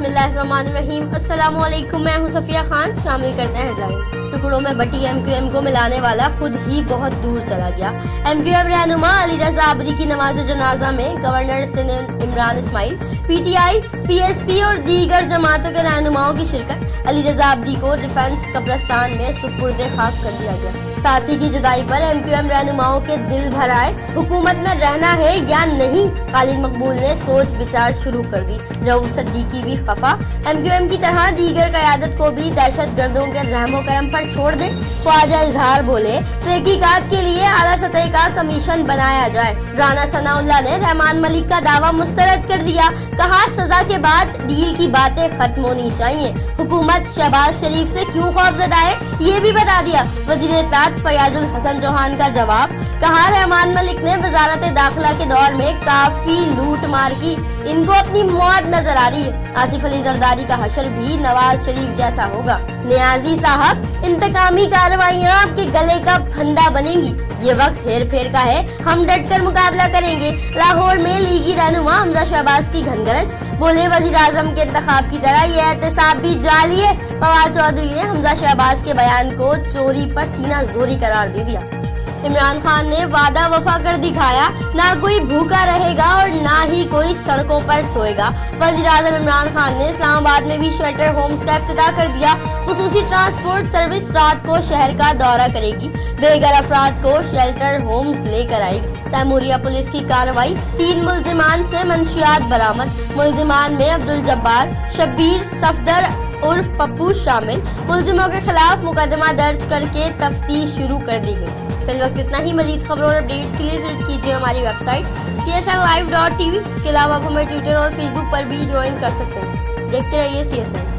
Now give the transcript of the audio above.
बिस्मिल्लाहिर्रहमानिर्रहीम। अस्सलाम वालेकुम, मैं हूं सफिया खान। शामिल करते हैं हेडलाइन। टुकड़ों में बटी एमक्यूएम को मिलाने वाला खुद ही बहुत दूर चला गया। एमक्यूएम रहनुमा अली रजा आबदी की नमाज जनाजा में governor Sindh Imran Ismail, PTI, PSP और दीगर जमातों के रहनुमाओं की शिरकत। अली रजा आबदी को डिफेंस कब्रिस्तान में सुपुर्द खाक कर दिया गया। साथी की जुदाई पर एमक्यूएम रहनुमाओं के दिल भर आए। हुकूमत में रहना है या नहीं, खालिद मकबूल ने सोच विचार शुरू कर दी। रऊफ सिद्दीकी भी खफा। एमक्यूएम की तरह दीगर क़यादत को भी दहशत गर्दों के रहमो करम पर छोड़ दे। ख्वाजा इजहार बोले, तहकीकात के लिए आला सतह का कमीशन बनाया जाए। राना सनाउल्लाह ने रहमान मलिक का दावा मुस्तरद कर दिया। कहा, सजा के बाद डील की बातें खत्म होनी चाहिए। हुकूमत शहबाज शरीफ से क्यों खौफजदा है, ये भी बता दिया। वजीर इत्तलात फयाजुल हसन चौहान का जवाब। कहा, रहमान मलिक ने वजारत दाखिला के दौर में काफी लूट मार की, इनको अपनी मौत नजर आ रही है। आसिफ अली जरदारी का हशर भी नवाज शरीफ जैसा होगा। नियाजी साहब, इंतकामी कार्रवाइयाँ आपके गले का फंदा बनेंगी। ये वक्त हेर फेर का है, हम डट कर मुकाबला करेंगे। लाहौर में लीगी रहनुमा हमजा शहबाज की घनगरज। बोले, वजीर आजम के इंतखाब की तरह ये एहतसाब भी जाली है। फवाद चौधरी ने हमजा शहबाज के बयान को चोरी पर सीना जोरी करार दे दिया। इमरान खान ने वादा वफा कर दिखाया, ना कोई भूखा रहेगा और ना ही कोई सड़कों पर सोएगा। वज़ीर आज़म इमरान खान ने इस्लामाबाद में भी शेल्टर होम्स का इफ्तिताह कर दिया। खुसूसी ट्रांसपोर्ट सर्विस रात को शहर का दौरा करेगी। बेघर अफराद को शेल्टर होम्स लेकर आएगी। तैमूरिया पुलिस की कार्रवाई, 3 मुल्जिमान से मंशियात बरामद। मुल्जिमान में अब्दुल जब्बार, शब्बीर, सफदर उर्फ पप्पू शामिल। मुल्जिमों के खिलाफ मुकदमा दर्ज करके तफ्तीश शुरू कर दी गई। फिल वक्त इतना ही। मजीद खबरों और अपडेट्स के लिए विजिट कीजिए हमारी वेबसाइट csnlive.tv। इसके अलावा आप हमें ट्विटर और फेसबुक पर भी ज्वाइन कर सकते हैं। देखते रहिए CSN।